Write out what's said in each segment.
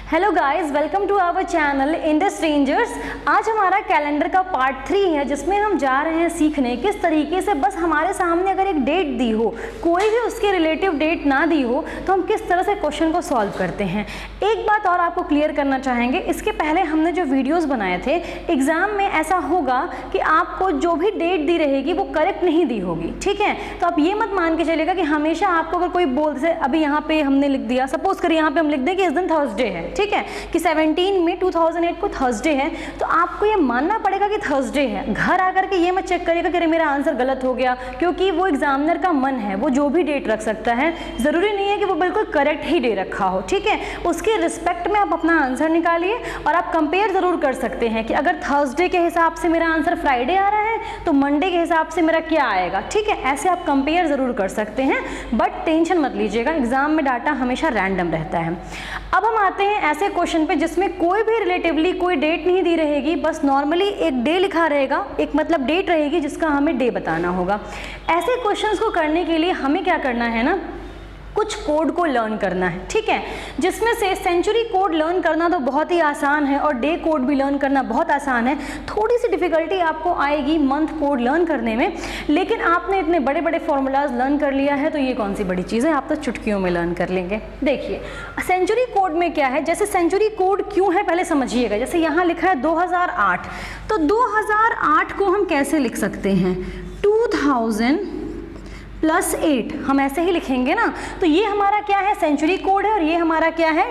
Hello guys, welcome to our channel Indus Rangers. आज हमारा calendar का पार्ट 3 है जिसमें हम जा रहे हैं सीखने किस तरीके से बस हमारे सामने अगर एक डेट दी हो, कोई भी उसके रिलेटिव डेट ना दी हो, तो हम किस तरह से क्वेश्चन को सॉल्व करते हैं। एक बात और आपको क्लियर करना चाहेंगे, इसके पहले हमने जो वीडियोज़ बनाए थे, एग्ज़ाम में ऐसा होगा कि आपको जो भी डेट दी रहेगी वो करेक्ट नहीं दी होगी, ठीक है। तो आप ये मत मान के चलेगा कि हमेशा आपको अगर कोई बोल से अभी यहाँ पे हमने लिख दिया, सपोज करिए यहाँ पे हम लिख दें कि इस दिन थर्सडे है, ठीक है, कि 17 मई 2008 को थर्सडे है, तो आपको ये मानना पड़ेगा कि थर्सडे है। घर आकर के ये मत चेक करिएगा कि मेरा आंसर गलत हो गया, क्योंकि वो एग्जामिनर का मन है, वो जो भी डेट रख सकता है, ज़रूरी नहीं है कि वो बिल्कुल करेक्ट ही डे रखा हो, ठीक है। उसके रिस्पेक्ट में आप अपना आंसर निकालिए और आप कंपेयर ज़रूर कर सकते हैं कि अगर थर्सडे के हिसाब से मेरा आंसर फ्राइडे आ रहा है तो मंडे के हिसाब से मेरा क्या आएगा, ठीक है। ऐसे आप कंपेयर ज़रूर कर सकते हैं, बट टेंशन मत लीजिएगा, एग्जाम में डाटा हमेशा रैंडम रहता है। अब हम आते हैं ऐसे क्वेश्चन पे जिसमें कोई भी रिलेटिवली कोई डेट नहीं दी रहेगी, बस नॉर्मली एक डे लिखा रहेगा, एक मतलब डेट रहेगी जिसका हमें डे बताना होगा। ऐसे क्वेश्चंस को करने के लिए हमें क्या करना है ना, कुछ कोड को लर्न करना है, ठीक है, जिसमें से सेंचुरी कोड लर्न करना तो बहुत ही आसान है और डे कोड भी लर्न करना बहुत आसान है। थोड़ी सी डिफिकल्टी आपको आएगी मंथ कोड लर्न करने में, लेकिन आपने इतने बड़े बड़े फॉर्मूलाज लर्न कर लिया है तो ये कौन सी बड़ी चीज़ है, आप तो चुटकियों में लर्न कर लेंगे। देखिए सेंचुरी कोड में क्या है, जैसे सेंचुरी कोड क्यों है पहले समझिएगा। जैसे यहाँ लिखा है 2008, तो 2008 को हम कैसे लिख सकते हैं, 2000 + 8, हम ऐसे ही लिखेंगे ना। तो ये हमारा क्या है, सेंचुरी कोड है, और ये हमारा क्या है,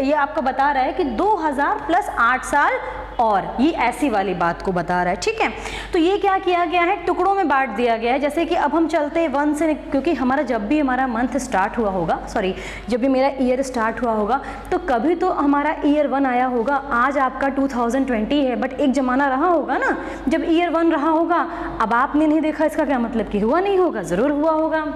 ये आपको बता रहा है कि 2000 + 8 साल, और ये ऐसी वाली बात को बता रहा है, ठीक है। तो ये क्या किया गया है, टुकड़ों में बांट दिया गया है। जैसे कि अब हम चलते हैं 1 से, क्योंकि हमारा जब भी हमारा मंथ स्टार्ट हुआ होगा, सॉरी जब भी मेरा ईयर स्टार्ट हुआ होगा, तो कभी तो हमारा ईयर 1 आया होगा। आज आपका 2020 है, बट एक ज़माना रहा होगा ना जब ईयर 1 रहा होगा। अब आपने नहीं देखा, इसका क्या मतलब कि हुआ नहीं होगा, ज़रूर हुआ होगा,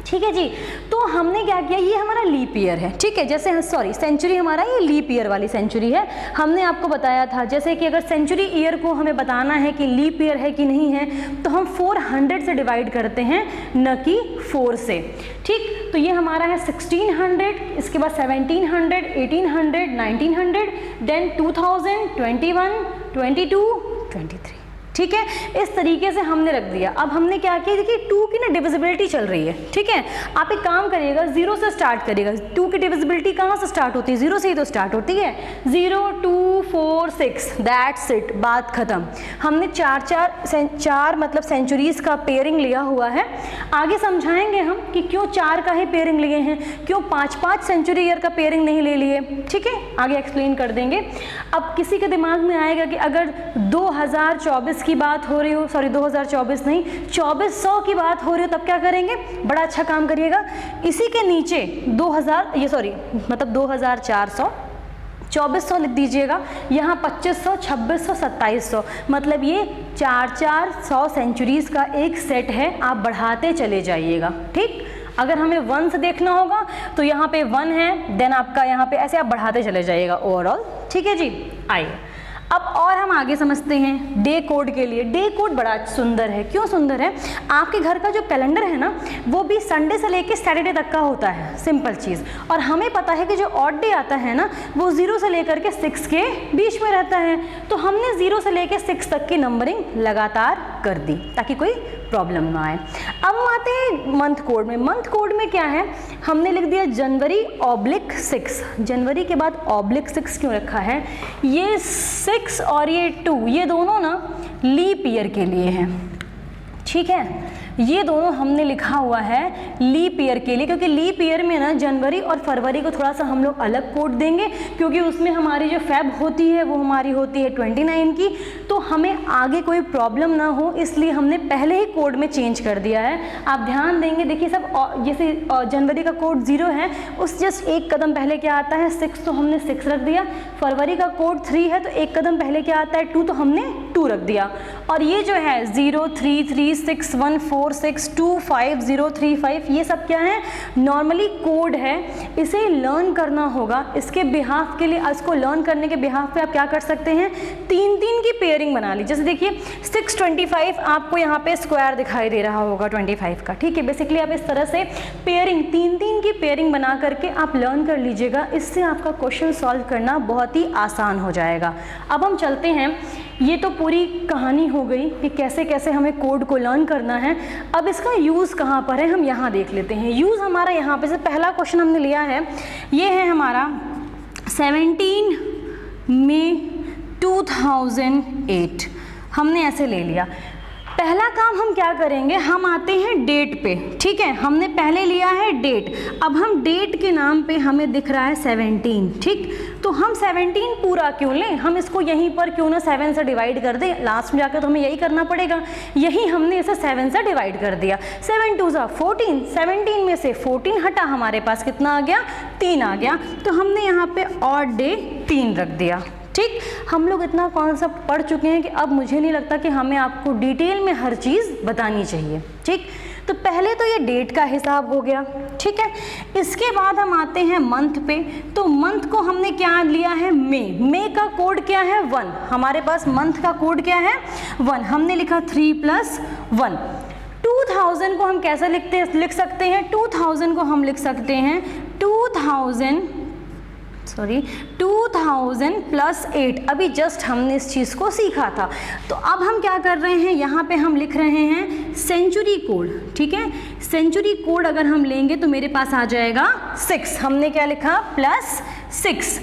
ठीक है जी। तो हमने क्या किया, ये हमारा लीप ईयर है, ठीक है। जैसे सॉरी सेंचुरी हमारा ये लीप ईयर वाली सेंचुरी है। हमने आपको बताया था जैसे कि अगर सेंचुरी ईयर को हमें बताना है कि लीप ईयर है कि नहीं है, तो हम 400 से डिवाइड करते हैं, न कि 4 से, ठीक। तो ये हमारा है 1600, इसके बाद 1700, 1800, 1900, देन 2000, 21, 22, 23, ठीक है। इस तरीके से हमने रख दिया। अब हमने क्या किया, देखिए 2 की ना डिविजिबिलिटी चल रही है, ठीक है। आप एक काम करिएगा, 0 से स्टार्ट करिएगा। 2 की डिविजिबिलिटी कहाँ से स्टार्ट होती है, 0 से ही तो स्टार्ट होती है। 0, 2, 4, 6, दैट्स इट, बात खत्म। हमने चार मतलब सेंचुरीज का पेयरिंग लिया हुआ है। आगे समझाएंगे हम कि क्यों 4 का ही पेयरिंग लिए हैं, क्यों 5-5 सेंचुरी ईयर का पेयरिंग नहीं ले लिए, ठीक है, आगे एक्सप्लेन कर देंगे। अब किसी के दिमाग में आएगा कि अगर 2024 की बात हो रही हो, सॉरी 2024 नहीं, 2400 की बात हो रही हो, तब क्या करेंगे, बड़ा अच्छा काम करिएगा, इसी के नीचे 2400, 2400 लिख दीजिएगा, यहाँ 2500, 2600, 2700, मतलब ये 400 सेंचुरीज का एक सेट है। आप बढ़ाते चले जाइएगा, ठीक। अगर हमें 1 से देखना होगा तो यहाँ पे 1 है, देन आपका यहाँ पे ऐसे आप बढ़ाते चले जाइएगा ओवरऑल, ठीक है जी। आइए अब और हम आगे समझते हैं डे कोड के लिए। डे कोड बड़ा सुंदर है, क्यों सुंदर है, आपके घर का जो कैलेंडर है ना, वो भी संडे से लेके सैटरडे तक का होता है, सिंपल चीज़। और हमें पता है कि जो ऑड डे आता है ना, वो 0 से लेकर के 6 के बीच में रहता है। तो हमने 0 से लेकर 6 तक की नंबरिंग लगातार कर दी ताकि कोई प्रॉब्लम ना आए। अब हम आते हैं मंथ कोड में। मंथ कोड में क्या है, हमने लिख दिया जनवरी/6। जनवरी के बाद /6 क्यों रखा है, ये 6 और ये 2, ये दोनों ना लीप ईयर के लिए हैं, ठीक है। ये दोनों हमने लिखा हुआ है लीप ईयर के लिए, क्योंकि लीप ईयर में ना जनवरी और फरवरी को थोड़ा सा हम लोग अलग कोड देंगे, क्योंकि उसमें हमारी जो फेब होती है वो हमारी होती है 29 की, तो हमें आगे कोई प्रॉब्लम ना हो, इसलिए हमने पहले ही कोड में चेंज कर दिया है। आप ध्यान देंगे, देखिए सब, जैसे जनवरी का कोड 0 है, उस जस्ट एक कदम पहले क्या आता है 6, तो हमने 6 रख दिया। फरवरी का कोड 3 है, तो एक कदम पहले क्या आता है 2, तो हमने 2 रख दिया। और ये जो है 0, 3, 3, 6, 1, 4, 46255035, ये सब क्या है, नॉर्मली कोड है, इसे लर्न करना होगा। इसके बिहाफ के लिए, इसको लर्न करने के बिहाफ पे आप क्या कर सकते हैं, 3-3 की पेयरिंग पेयरिंग बना ली। जैसे देखिए 625 आपको यहाँ पे स्क्वायर दिखाई दे रहा होगा 25 का, ठीक है। बेसिकली आप इस तरह से पेयरिंग 3-3 की पेयरिंग बना करके आप लर्न कर लीजिएगा, इससे आपका क्वेश्चन सॉल्व करना बहुत ही आसान हो जाएगा। अब हम चलते हैं, ये तो पूरी कहानी हो गई कि कैसे कैसे हमें कोड को लर्न करना है। अब इसका यूज़ कहाँ पर है हम यहाँ देख लेते हैं। यूज़ हमारा यहाँ पे से पहला क्वेश्चन हमने लिया है, ये है हमारा 17 मई 2008, हमने ऐसे ले लिया। पहला काम हम क्या करेंगे, हम आते हैं डेट पे, ठीक है। हमने पहले लिया है डेट, अब हम डेट के नाम पे हमें दिख रहा है 17, ठीक। तो हम 17 पूरा क्यों लें, हम इसको यहीं पर क्यों ना 7 से डिवाइड कर दें, लास्ट में जाकर तो हमें यही करना पड़ेगा। यही हमने इसे 7 से डिवाइड कर दिया। 7 2 14, 17 में से 14 हटा, हमारे पास कितना आ गया, 3 आ गया। तो हमने यहाँ पे ऑड डे 3 रख दिया, ठीक। हम लोग इतना कॉन्सेप्ट पढ़ चुके हैं कि अब मुझे नहीं लगता कि हमें आपको डिटेल में हर चीज़ बतानी चाहिए, ठीक। तो पहले तो ये डेट का हिसाब हो गया, ठीक है। इसके बाद हम आते हैं मंथ पे। तो मंथ को हमने क्या लिया है, मई का कोड क्या है 1, हमारे पास मंथ का कोड क्या है 1, हमने लिखा 3 + 1। 2000 को हम कैसे लिख सकते हैं, 2000 को हम लिख सकते हैं 2000 + 8। अभी जस्ट हमने इस चीज़ को सीखा था। तो अब हम क्या कर रहे हैं, यहाँ पे हम लिख रहे हैं सेंचुरी कोड, ठीक है। सेंचुरी कोड अगर हम लेंगे तो मेरे पास आ जाएगा 6, हमने क्या लिखा +6।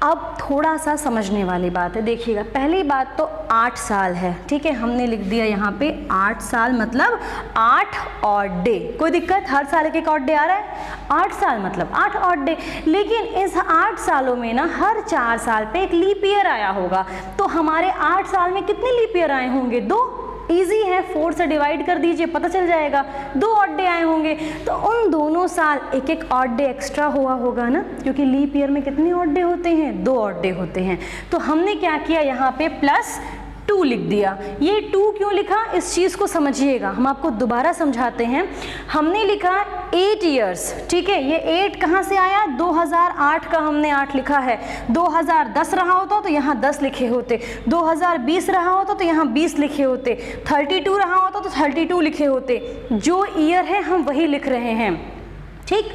अब थोड़ा सा समझने वाली बात है, देखिएगा। पहली बात तो 8 साल है, ठीक है, हमने लिख दिया यहाँ पे 8 साल मतलब 8 ऑड डे। कोई दिक्कत, हर साल एक ऑड डे आ रहा है, 8 साल मतलब 8 ऑड डे। लेकिन इस 8 सालों में ना हर 4 साल पे एक लीप ईयर आया होगा। तो हमारे 8 साल में कितने लीप ईयर आए होंगे, 2। ईजी है, 4 से डिवाइड कर दीजिए, पता चल जाएगा, 2 ऑड डे आए होंगे। तो उन दोनों साल एक ऑड डे एक्स्ट्रा हुआ होगा ना, क्योंकि लीप ईयर में कितने ऑड डे होते हैं, 2 ऑड डे होते हैं। तो हमने क्या किया, यहाँ पे +2 लिख दिया। ये 2 क्यों लिखा, इस चीज़ को समझिएगा, हम आपको दोबारा समझाते हैं। हमने लिखा 8 ईयर्स, ठीक है। ये 8 कहाँ से आया, 2008 का हमने 8 लिखा है। 2010 रहा होता तो यहाँ 10 लिखे होते, 2020 रहा होता तो यहाँ 20 लिखे होते, 32 रहा होता तो 32 लिखे होते। जो ईयर है हम वही लिख रहे हैं, ठीक।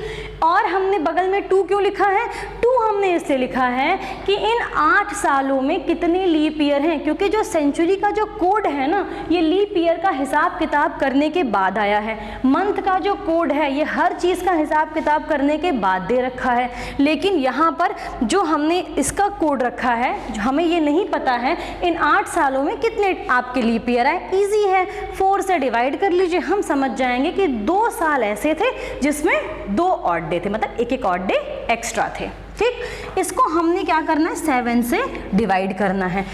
और हमने बगल में 2 क्यों लिखा है, 2 हमने इससे लिखा है कि इन 8 सालों में कितने लीप ईयर हैं, क्योंकि जो सेंचुरी का जो कोड है ना, ये लीप ईयर का हिसाब किताब करने के बाद आया है। मंथ का जो कोड है ये हर चीज़ का हिसाब किताब करने के बाद दे रखा है। लेकिन यहाँ पर जो हमने इसका कोड रखा है, जो हमें ये नहीं पता है इन 8 सालों में कितने आपके लीप ईयर आए। ईजी है, 4 से डिवाइड कर लीजिए, हम समझ जाएंगे कि 2 साल ऐसे थे जिसमें 2 ऑड डे थे, मतलब एक ऑड डे एक्स्ट्रा थे, ठीक। इसको हमने क्या करना है, 7 से डिवाइड करना है।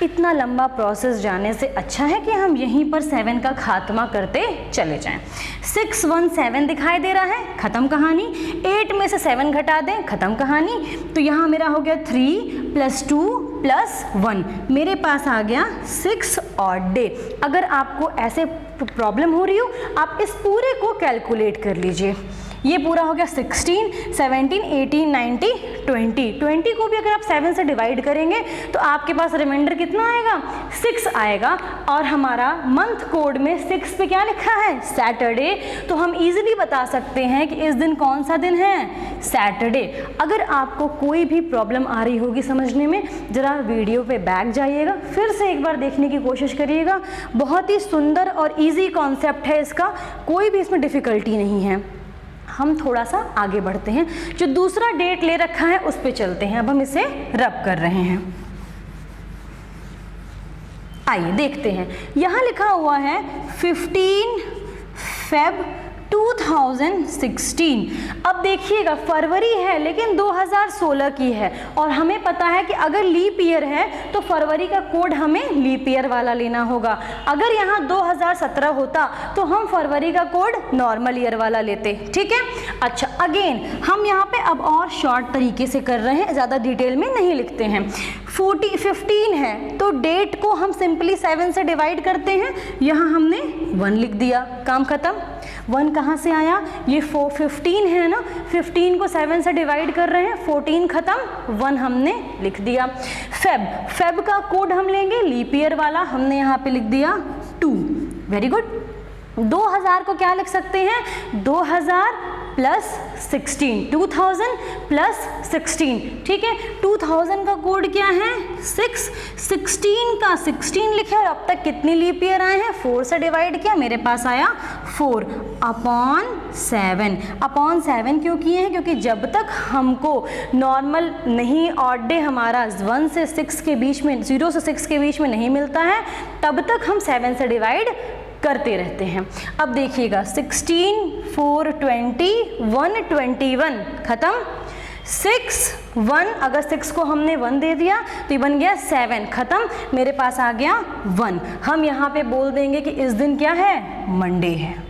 इतना लंबा प्रोसेस जाने से अच्छा है कि हम यहीं पर 7 का खात्मा करते चले जाएं। 617 दिखाई दे रहा है, ख़त्म कहानी। 8 में से 7 घटा दें, ख़त्म कहानी। तो यहाँ मेरा हो गया 3 + 2 + 1, मेरे पास आ गया 6 ऑड डे। अगर आपको ऐसे प्रॉब्लम हो रही हो, आप इस पूरे को कैलकुलेट कर लीजिए। ये पूरा हो गया 16, 17, 18, 19, 20। 20 को भी अगर आप 7 से डिवाइड करेंगे तो आपके पास रिमाइंडर कितना आएगा, 6 आएगा। और हमारा मंथ कोड में 6 पे क्या लिखा है, सैटरडे। तो हम इजीली बता सकते हैं कि इस दिन कौन सा दिन है, सैटरडे। अगर आपको कोई भी प्रॉब्लम आ रही होगी समझने में, ज़रा वीडियो पे बैक जाइएगा, फिर से एक बार देखने की कोशिश करिएगा। बहुत ही सुंदर और ईजी कॉन्सेप्ट है इसका, कोई भी इसमें डिफ़िकल्टी नहीं है। हम थोड़ा सा आगे बढ़ते हैं, जो दूसरा डेट ले रखा है उस पे चलते हैं। अब हम इसे रब कर रहे हैं, आइए देखते हैं। यहाँ लिखा हुआ है 15 Feb 2016। अब देखिएगा फरवरी है लेकिन 2016 की है, और हमें पता है कि अगर लीप ईयर है तो फरवरी का कोड हमें लीप ईयर वाला लेना होगा। अगर यहाँ 2017 होता तो हम फरवरी का कोड नॉर्मल ईयर वाला लेते, ठीक है। अच्छा, अगेन हम यहाँ पे अब और शॉर्ट तरीके से कर रहे हैं, ज़्यादा डिटेल में नहीं लिखते हैं। 15 है तो डेट को हम सिंपली 7 से डिवाइड करते हैं, यहाँ हमने 1 लिख दिया, काम खत्म। 1 कहाँ से आया, ये 15 है ना, 15 को 7 से डिवाइड कर रहे हैं, 14 खत्म, 1 हमने लिख दिया। फेब का कोड हम लेंगे लीप ईयर वाला, हमने यहाँ पे लिख दिया 2। Very good. 2000 को क्या लिख सकते हैं, 2000 प्लस 16, 2000 प्लस 16, ठीक है। 2000 का कोड क्या है 6, 16 का 16 लिखे और अब तक कितने लीप ईयर आए हैं, 4 से डिवाइड किया, मेरे पास आया 4 अपॉन 7। अपॉन 7 क्यों किए हैं, क्योंकि जब तक हमको नॉर्मल नहीं ऑड डे हमारा 1 से 6 के बीच में, 0 से 6 के बीच में नहीं मिलता है, तब तक हम 7 से डिवाइड करते रहते हैं। अब देखिएगा 16, 4, 20, 121 खत्म, 6, 1, अगर 6 को हमने 1 दे दिया तो ये बन गया 7 खत्म, मेरे पास आ गया 1। हम यहाँ पे बोल देंगे कि इस दिन क्या है, मंडे है।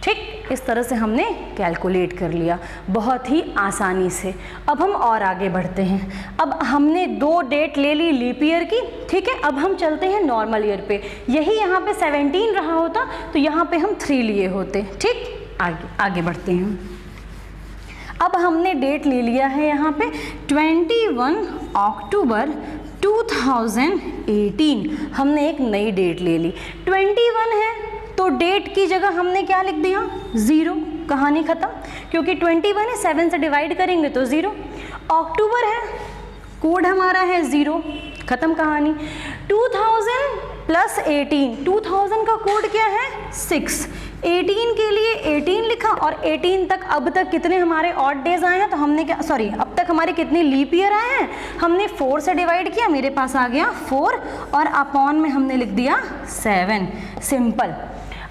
ठीक, इस तरह से हमने कैलकुलेट कर लिया बहुत ही आसानी से। अब हम और आगे बढ़ते हैं। अब हमने 2 डेट ले ली लीप ईयर की, ठीक है। अब हम चलते हैं नॉर्मल ईयर पे। यही यहाँ पे 17 रहा होता तो यहाँ पे हम 3 लिए होते, ठीक। आगे बढ़ते हैं। अब हमने डेट ले लिया है यहाँ पे 21 अक्टूबर 2018, हमने एक नई डेट ले ली। 21 है तो डेट की जगह हमने क्या लिख दिया 0, कहानी खत्म, क्योंकि 21 है 7 से डिवाइड करेंगे तो 0। अक्टूबर है, कोड हमारा है 0, खत्म कहानी। 2000 प्लस 18, 2000 का कोड क्या है 6, 18 के लिए 18 लिखा और 18 तक अब तक कितने हमारे ऑड डेज आए हैं, तो हमने क्या, सॉरी, अब तक हमारे कितने लीप ईयर आए हैं, हमने 4 से डिवाइड किया, मेरे पास आ गया 4 और अपॉन में हमने लिख दिया 7, सिंपल।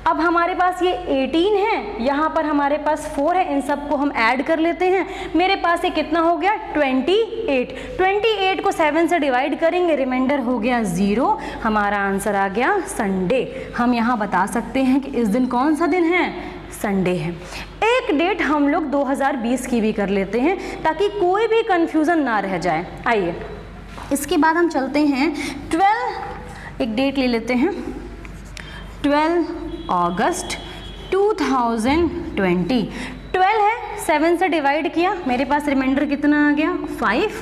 अब हमारे पास ये 18 है, यहाँ पर हमारे पास 4 है, इन सबको हम ऐड कर लेते हैं, मेरे पास ये कितना हो गया 28। 28 को 7 से डिवाइड करेंगे, रिमाइंडर हो गया 0, हमारा आंसर आ गया संडे। हम यहाँ बता सकते हैं कि इस दिन कौन सा दिन है, संडे है। एक डेट हम लोग 2020 की भी कर लेते हैं ताकि कोई भी कंफ्यूजन ना रह जाए। आइए, इसके बाद हम चलते हैं 12, एक डेट ले लेते हैं 12 अगस्त 2020। 12 है, 7 से डिवाइड किया, मेरे पास रिमाइंडर कितना आ गया 5।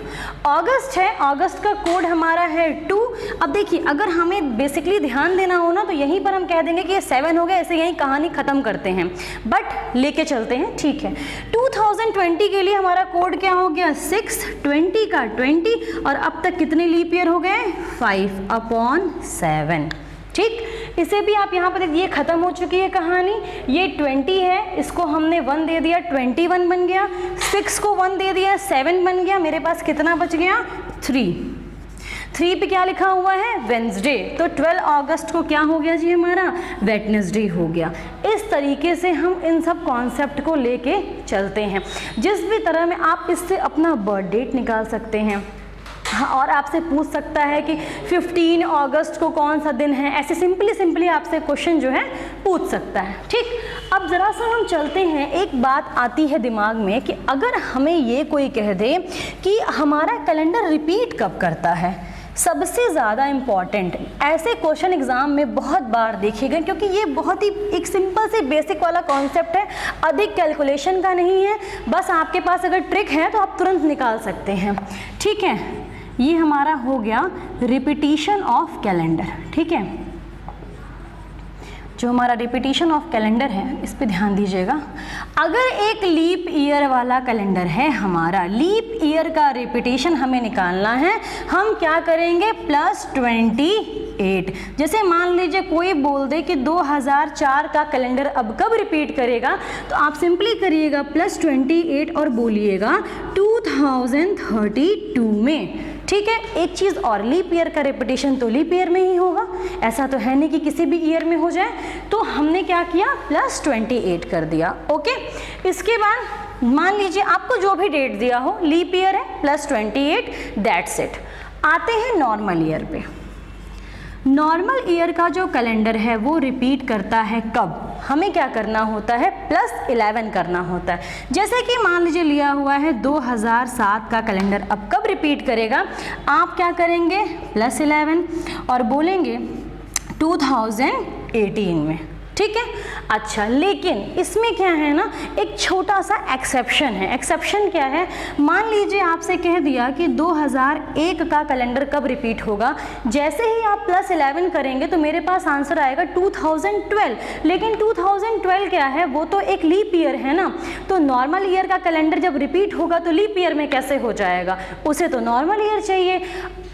अगस्त है, अगस्त का कोड हमारा है 2। अब देखिए, अगर हमें बेसिकली ध्यान देना हो ना तो यहीं पर हम कह देंगे कि ये 7 हो गया, ऐसे यहीं कहानी ख़त्म करते हैं, बट लेके चलते हैं, ठीक है। 2020 के लिए हमारा कोड क्या हो गया 6, 20 का 20 और अब तक कितने लीप ईयर हो गए 5 अपॉन 7, ठीक। इसे भी आप यहाँ पर देखिए, ख़त्म हो चुकी है कहानी। ये 20 है, इसको हमने 1 दे दिया, 21 बन गया। 6 को 1 दे दिया, 7 बन गया, मेरे पास कितना बच गया 3 पे क्या लिखा हुआ है वेडनेसडे, तो 12 अगस्त को क्या हो गया जी हमारा वेडनेसडे हो गया। इस तरीके से हम इन सब कॉन्सेप्ट को लेके चलते हैं। जिस भी तरह में आप इससे अपना बर्थ डेट निकाल सकते हैं, हाँ, और आपसे पूछ सकता है कि 15 अगस्त को कौन सा दिन है, ऐसे सिंपली आपसे क्वेश्चन जो है पूछ सकता है, ठीक। अब ज़रा सा हम चलते हैं, एक बात आती है दिमाग में कि अगर हमें ये कोई कह दे कि हमारा कैलेंडर रिपीट कब करता है, सबसे ज़्यादा इम्पॉर्टेंट ऐसे क्वेश्चन एग्जाम में बहुत बार देखेगा, क्योंकि ये बहुत ही एक सिंपल से बेसिक वाला कॉन्सेप्ट है, अधिक कैलकुलेशन का नहीं है, बस आपके पास अगर ट्रिक है तो आप तुरंत निकाल सकते हैं, ठीक है। ये हमारा हो गया रिपीटिशन ऑफ कैलेंडर, ठीक है। जो हमारा रिपीटिशन ऑफ कैलेंडर है, इस पे ध्यान दीजिएगा। अगर एक लीप ईयर वाला कैलेंडर है हमारा, लीप ईयर का रिपीटिशन हमें निकालना है, हम क्या करेंगे +28। जैसे मान लीजिए कोई बोल दे कि 2004 का कैलेंडर अब कब रिपीट करेगा, तो आप सिंपली करिएगा +28 और बोलिएगा 2032 में, ठीक है। एक चीज़ और, लीप ईयर का रिपीटिशन तो लीप ईयर में ही होगा, ऐसा तो है नहीं कि किसी भी ईयर में हो जाए, तो हमने क्या किया +28 कर दिया, ओके। इसके बाद मान लीजिए आपको जो भी डेट दिया हो, लीप ईयर है +28, दैट्स इट। आते हैं नॉर्मल ईयर पे। नॉर्मल ईयर का जो कैलेंडर है वो रिपीट करता है कब, हमें क्या करना होता है +11 करना होता है। जैसे कि मान लीजिए लिया हुआ है 2007 का कैलेंडर, अब कब रिपीट करेगा, आप क्या करेंगे +11 और बोलेंगे 2018 में, ठीक है। अच्छा, लेकिन इसमें क्या है ना, एक छोटा सा एक्सेप्शन है। एक्सेप्शन क्या है, मान लीजिए आपसे कह दिया कि 2001 का कैलेंडर कब रिपीट होगा, जैसे ही आप +11 करेंगे तो मेरे पास आंसर आएगा 2012, लेकिन 2012 क्या है, वो तो एक लीप ईयर है ना, तो नॉर्मल ईयर का कैलेंडर जब रिपीट होगा तो लीप ईयर में कैसे हो जाएगा, उसे तो नॉर्मल ईयर चाहिए।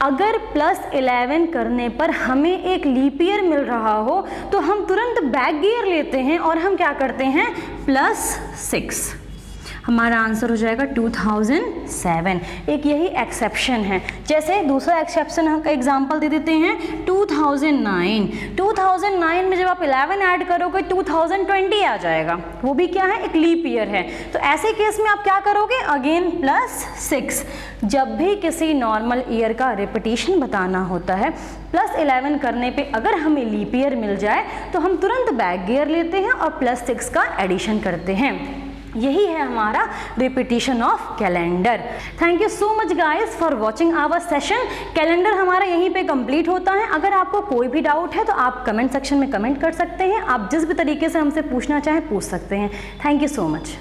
अगर +11 करने पर हमें एक लीप ईयर मिल रहा हो तो हम तुरंत बैक ईयर लेते हैं और हम क्या करते हैं, +6, हमारा आंसर हो जाएगा 2007। एक यही एक्सेप्शन है। जैसे दूसरा एक्सेप्शन का एग्जांपल दे देते हैं, 2009 में जब आप 11 ऐड करोगे 2020 आ जाएगा, वो भी क्या है, एक लीप ईयर है। तो ऐसे केस में आप क्या करोगे, अगेन +6। जब भी किसी नॉर्मल ईयर का रिपीटिशन बताना होता है, +11 करने पे अगर हमें लीप ईयर मिल जाए तो हम तुरंत बैक ईयर लेते हैं और +6 का एडिशन करते हैं। यही है हमारा repetition of calendar. Thank you so much guys for watching our session. Calendar हमारा यहीं पे कंप्लीट होता है। अगर आपको कोई भी डाउट है तो आप कमेंट सेक्शन में कमेंट कर सकते हैं। आप जिस भी तरीके से हमसे पूछना चाहें पूछ सकते हैं। Thank you so much.